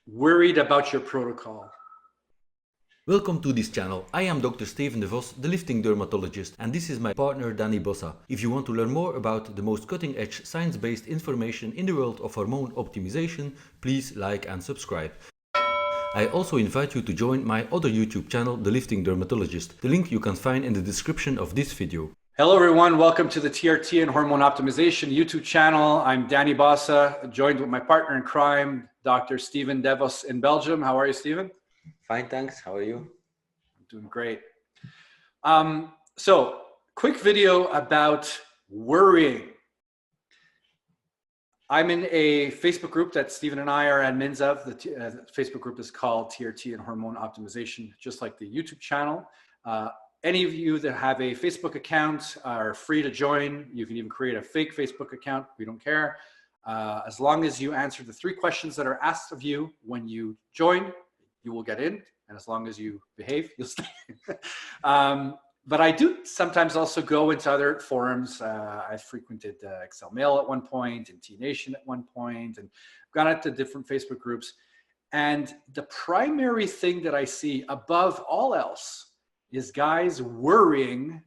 worried about your protocol. Welcome to this channel. I am Dr. Steven de Vos, the lifting dermatologist, and this is my partner Danny Bossa. If you want to learn more about the most cutting-edge science-based information in the world of hormone optimization, please like and subscribe. I also invite you to join my other YouTube channel, The Lifting Dermatologist. The link you can find in the description of this video. Hello everyone, welcome to the TRT and Hormone Optimization YouTube channel. I'm Danny Bossa, joined with my partner in crime, Dr. Steven de Vos in Belgium. How are you, Steven? Fine, thanks. How are you? I'm doing great. So, quick video about worrying. I'm in a Facebook group that Steven and I are admins of. The Facebook group is called TRT and Hormone Optimization, just like the YouTube channel. Any of you that have a Facebook account are free to join. You can even create a fake Facebook account. We don't care. As long as you answer the 3 questions that are asked of you when you join, you will get in. And as long as you behave, you'll stay. But I do sometimes also go into other forums. I frequented Excel Mail at one point and T Nation at one point, and gone into different Facebook groups. And the primary thing that I see above all else is guys worrying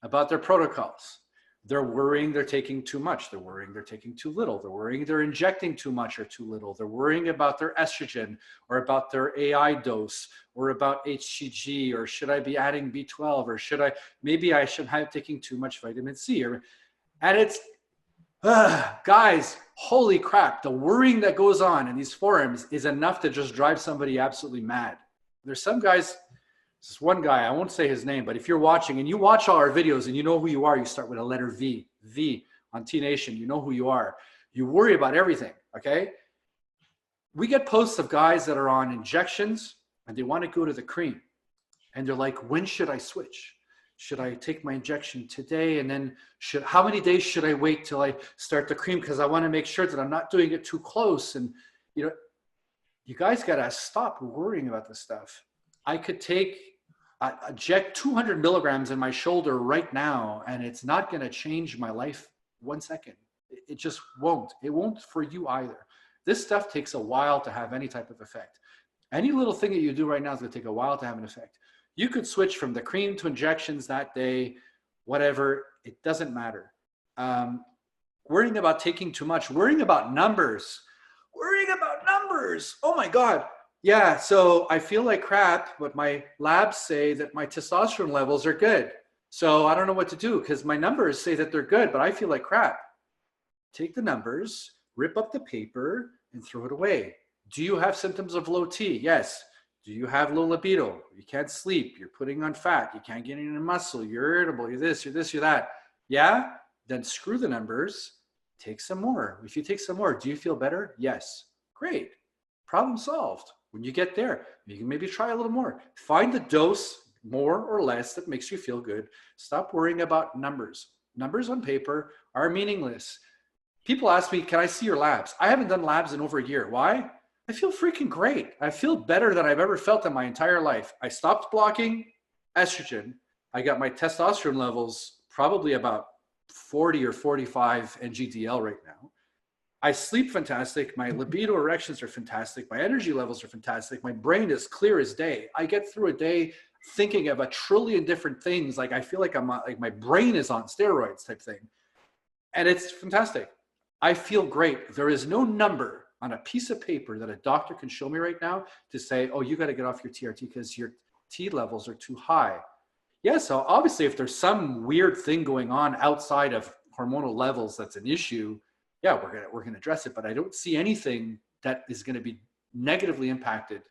about their protocols. They're worrying they're taking too much. They're worrying they're taking too little. They're worrying they're injecting too much or too little. They're worrying about their estrogen or about their AI dose or about HCG, or should I be adding B12, or maybe I should have taking too much vitamin C. And it's, guys, holy crap. The worrying that goes on in these forums is enough to just drive somebody absolutely mad. There's some guys, this one guy, I won't say his name, but if you're watching and you watch all our videos and you know who you are, you start with a letter V, V on T Nation, you know who you are. You worry about everything, okay? We get posts of guys that are on injections and they want to go to the cream. And they're like, when should I switch? Should I take my injection today? And then how many days should I wait till I start the cream? Because I want to make sure that I'm not doing it too close. And you guys got to stop worrying about this stuff. I could inject 200 milligrams in my shoulder right now, and it's not going to change my life 1 second. It just won't. It won't for you either. This stuff takes a while to have any type of effect. Any little thing that you do right now is going to take a while to have an effect. You could switch from the cream to injections that day, whatever. It doesn't matter. Worrying about taking too much, worrying about numbers, Oh my God. Yeah, so I feel like crap, but my labs say that my testosterone levels are good. So I don't know what to do because my numbers say that they're good, but I feel like crap. Take the numbers, rip up the paper, and throw it away. Do you have symptoms of low T? Yes. Do you have low libido? You can't sleep. You're putting on fat. You can't get any muscle. You're irritable. You're this, you're that. Yeah? Then screw the numbers. Take some more. If you take some more, do you feel better? Yes. Great. Problem solved. When you get there, you can maybe try a little more. Find the dose, more or less, that makes you feel good. Stop worrying about numbers. Numbers on paper are meaningless. People ask me, can I see your labs? I haven't done labs in over a year. Why? I feel freaking great. I feel better than I've ever felt in my entire life. I stopped blocking estrogen. I got my testosterone levels probably about 40 or 45 NGDL right now. I sleep fantastic. My libido erections are fantastic. My energy levels are fantastic. My brain is clear as day. I get through a day thinking of a trillion different things. Like I feel like my brain is on steroids type thing. And it's fantastic. I feel great. There is no number on a piece of paper that a doctor can show me right now to say, oh, you got to get off your TRT because your T levels are too high. Yeah, so obviously if there's some weird thing going on outside of hormonal levels that's an issue, yeah, we're gonna address it, but I don't see anything that is going to be negatively impacted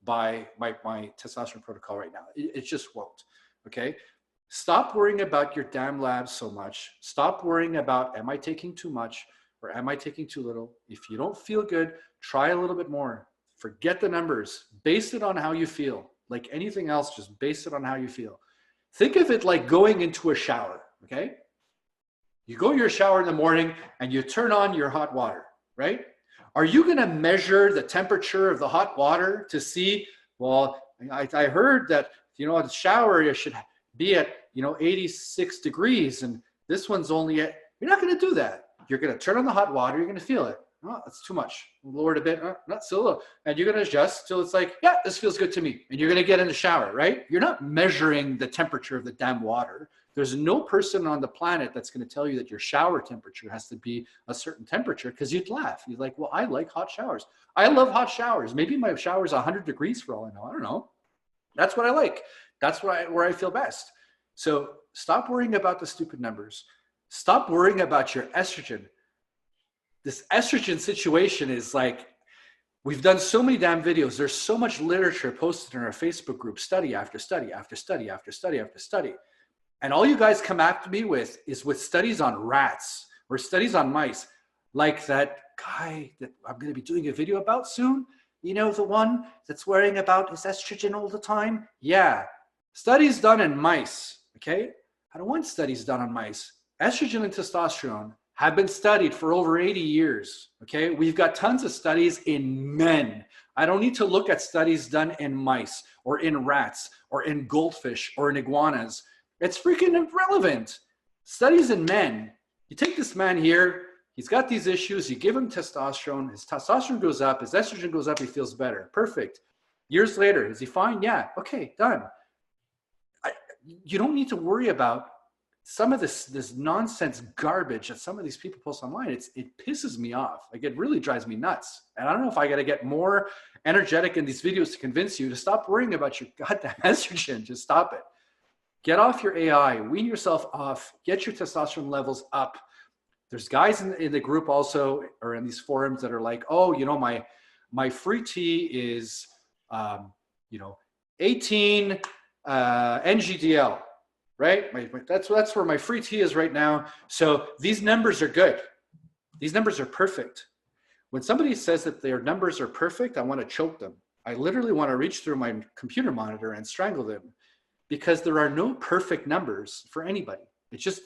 by my testosterone protocol right now. It just won't. Okay, stop worrying about your damn labs so much. Stop worrying about, am I taking too much or am I taking too little? If you don't feel good, try a little bit more. Forget the numbers. Base it on how you feel. Like anything else, just base it on how you feel. Think of it like going into a shower. Okay. You go to your shower in the morning and you turn on your hot water, right? Are you going to measure the temperature of the hot water to see, well, I heard that, the shower you should be at, 86 degrees and this one's only at, you're not going to do that. You're going to turn on the hot water, you're going to feel it. Oh, that's too much. Lower it a bit. Not so low. And you're going to adjust till it's like, yeah, this feels good to me. And you're going to get in the shower, right? You're not measuring the temperature of the damn water. There's no person on the planet that's going to tell you that your shower temperature has to be a certain temperature, because you'd laugh. You're like, well, I like hot showers. I love hot showers. Maybe my shower's 100 degrees for all I know. I don't know. That's what I like. That's where I feel best. So stop worrying about the stupid numbers. Stop worrying about your estrogen. This estrogen situation is like, we've done so many damn videos. There's so much literature posted in our Facebook group, study after study after study after study after study. And all you guys come after me with is with studies on rats or studies on mice, like that guy that I'm going to be doing a video about soon. You know, the one that's worrying about his estrogen all the time? Yeah. Studies done in mice, okay? I don't want studies done on mice. Estrogen and testosterone have been studied for over 80 years, okay? We've got tons of studies in men. I don't need to look at studies done in mice or in rats or in goldfish or in iguanas. It's freaking irrelevant. Studies in men. You take this man here, he's got these issues, you give him testosterone, his testosterone goes up, his estrogen goes up, he feels better. Perfect. Years later, is he fine? Yeah, okay, done. You don't need to worry about some of this nonsense garbage that some of these people post online. It pisses me off. Like, it really drives me nuts. And I don't know if I got to get more energetic in these videos to convince you to stop worrying about your goddamn estrogen. Just stop it. Get off your AI, wean yourself off, get your testosterone levels up. There's guys in the group also, or in these forums, that are like, oh, you know, my free T is, 18 NGDL. Right? That's where my free T is right now. So these numbers are good. These numbers are perfect. When somebody says that their numbers are perfect, I want to choke them. I literally want to reach through my computer monitor and strangle them, because there are no perfect numbers for anybody. It's just,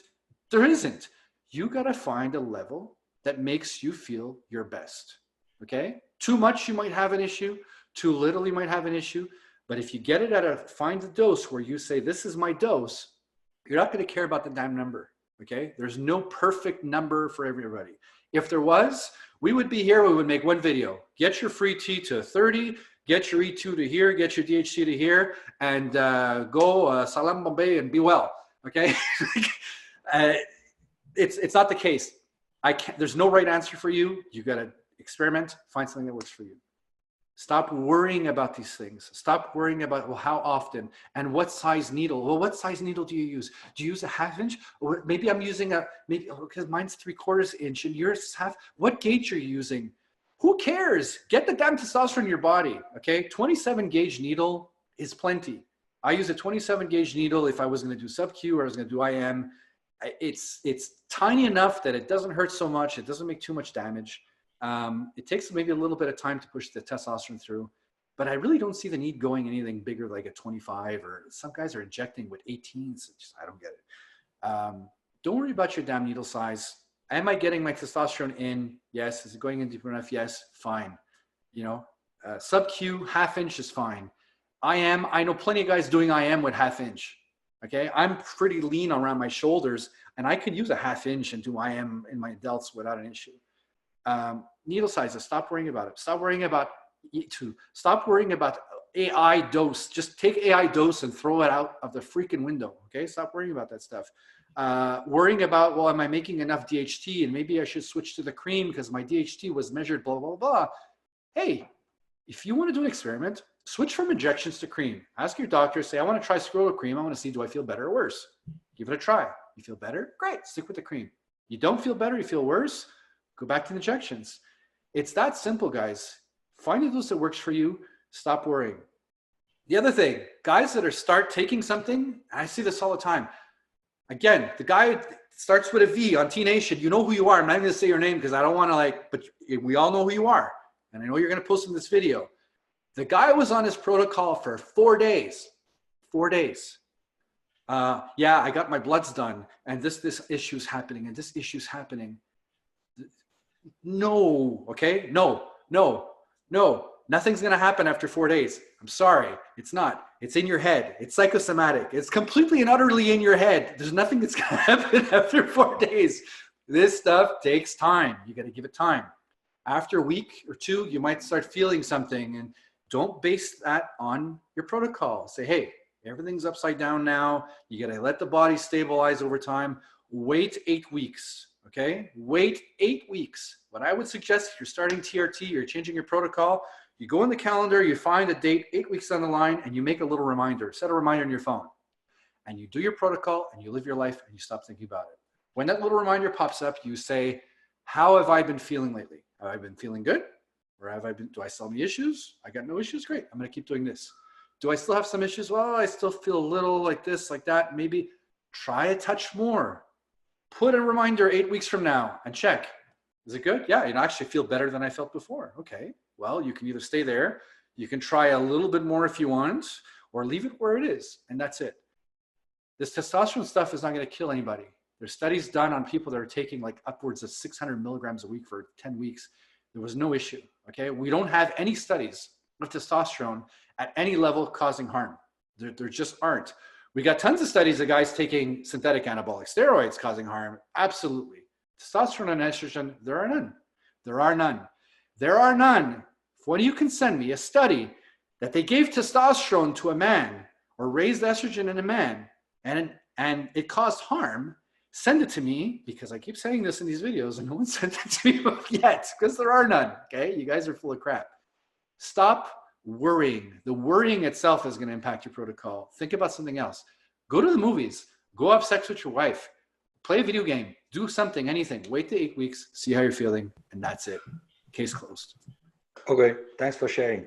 there isn't. You got to find a level that makes you feel your best. Okay? Too much, you might have an issue. Too little, you might have an issue. But if you get it find a dose where you say, this is my dose, you're not going to care about the damn number, okay? There's no perfect number for everybody. If there was, we would be here, we would make one video. Get your free T to 30, get your E2 to here, get your DHT to here, and go Salam Bombay and be well, okay? It's not the case. There's no right answer for you. You got to experiment, find something that works for you. Stop worrying about these things. Stop worrying about, well, how often and what size needle. Well, what size needle do you use? Do you use a 1/2 inch? Or maybe I'm using because mine's 3/4 inch and yours is half. What gauge are you using? Who cares? Get the damn testosterone in your body, okay? 27 gauge needle is plenty. I use a 27 gauge needle if I was going to do sub-Q or I was going to do IM. It's tiny enough that it doesn't hurt so much. It doesn't make too much damage. It takes maybe a little bit of time to push the testosterone through, but I really don't see the need going anything bigger, like a 25, or some guys are injecting with 18s. I don't get it. Don't worry about your damn needle size. Am I getting my testosterone in? Yes. Is it going in deep enough? Yes. Fine. You know, sub-Q 1/2 inch is fine. IM, I know plenty of guys doing IM with 1/2 inch. Okay. I'm pretty lean around my shoulders, and I could use a 1/2 inch and do IM in my delts without an issue. Needle sizes, stop worrying about it. Stop worrying about E2. Stop worrying about AI dose. Just take AI dose and throw it out of the freaking window. Okay, stop worrying about that stuff. Worrying about, well, am I making enough DHT and maybe I should switch to the cream because my DHT was measured, blah, blah, blah. Hey, if you want to do an experiment, switch from injections to cream. Ask your doctor, say, I want to try scrotal cream. I want to see, do I feel better or worse? Give it a try. You feel better? Great, stick with the cream. You don't feel better, you feel worse? Go back to injections. It's that simple, guys. Find a dose that works for you. Stop worrying. The other thing, guys that start taking something, I see this all the time. Again, the guy starts with a V on T Nation. You know who you are. I'm not going to say your name because I don't want to but we all know who you are. And I know you're going to post in this video. The guy was on his protocol for 4 days. 4 days. Yeah, I got my bloods done and this issue's happening and this issue's happening. No, okay? No. Nothing's going to happen after 4 days. I'm sorry. It's not. It's in your head. It's psychosomatic. It's completely and utterly in your head. There's nothing that's going to happen after 4 days. This stuff takes time. You got to give it time. After a week or two, you might start feeling something, and don't base that on your protocol. Say, hey, everything's upside down now. You got to let the body stabilize over time. Wait 8 weeks. Okay. Wait 8 weeks. What I would suggest, if you're starting TRT, you're changing your protocol, you go in the calendar, you find a date 8 weeks down the line, and you make a little reminder. Set a reminder on your phone, and you do your protocol, and you live your life, and you stop thinking about it. When that little reminder pops up, you say, how have I been feeling lately? Have I been feeling good? Or do I still have any issues? I got no issues. Great. I'm going to keep doing this. Do I still have some issues? Well, I still feel a little like this, like that. Maybe try a touch more. Put a reminder 8 weeks from now and check. Is it good? Yeah, I actually feel better than I felt before. Okay. Well, you can either stay there. You can try a little bit more if you want, or leave it where it is. And that's it. This testosterone stuff is not going to kill anybody. There's studies done on people that are taking like upwards of 600 milligrams a week for 10 weeks. There was no issue. Okay. We don't have any studies of testosterone at any level causing harm. There just aren't. We got tons of studies of guys taking synthetic anabolic steroids causing harm. Absolutely. Testosterone and estrogen, there are none. There are none. There are none. When you can send me a study that they gave testosterone to a man or raised estrogen in a man and it caused harm, send it to me, because I keep saying this in these videos and no one sent it to me yet, because there are none. Okay. You guys are full of crap. Stop worrying. The worrying itself is going to impact your protocol. Think about something else. Go to the movies. Go have sex with your wife. Play a video game. Do something, anything. Wait the 8 weeks. See how you're feeling. And that's it. Case closed. Okay. Thanks for sharing.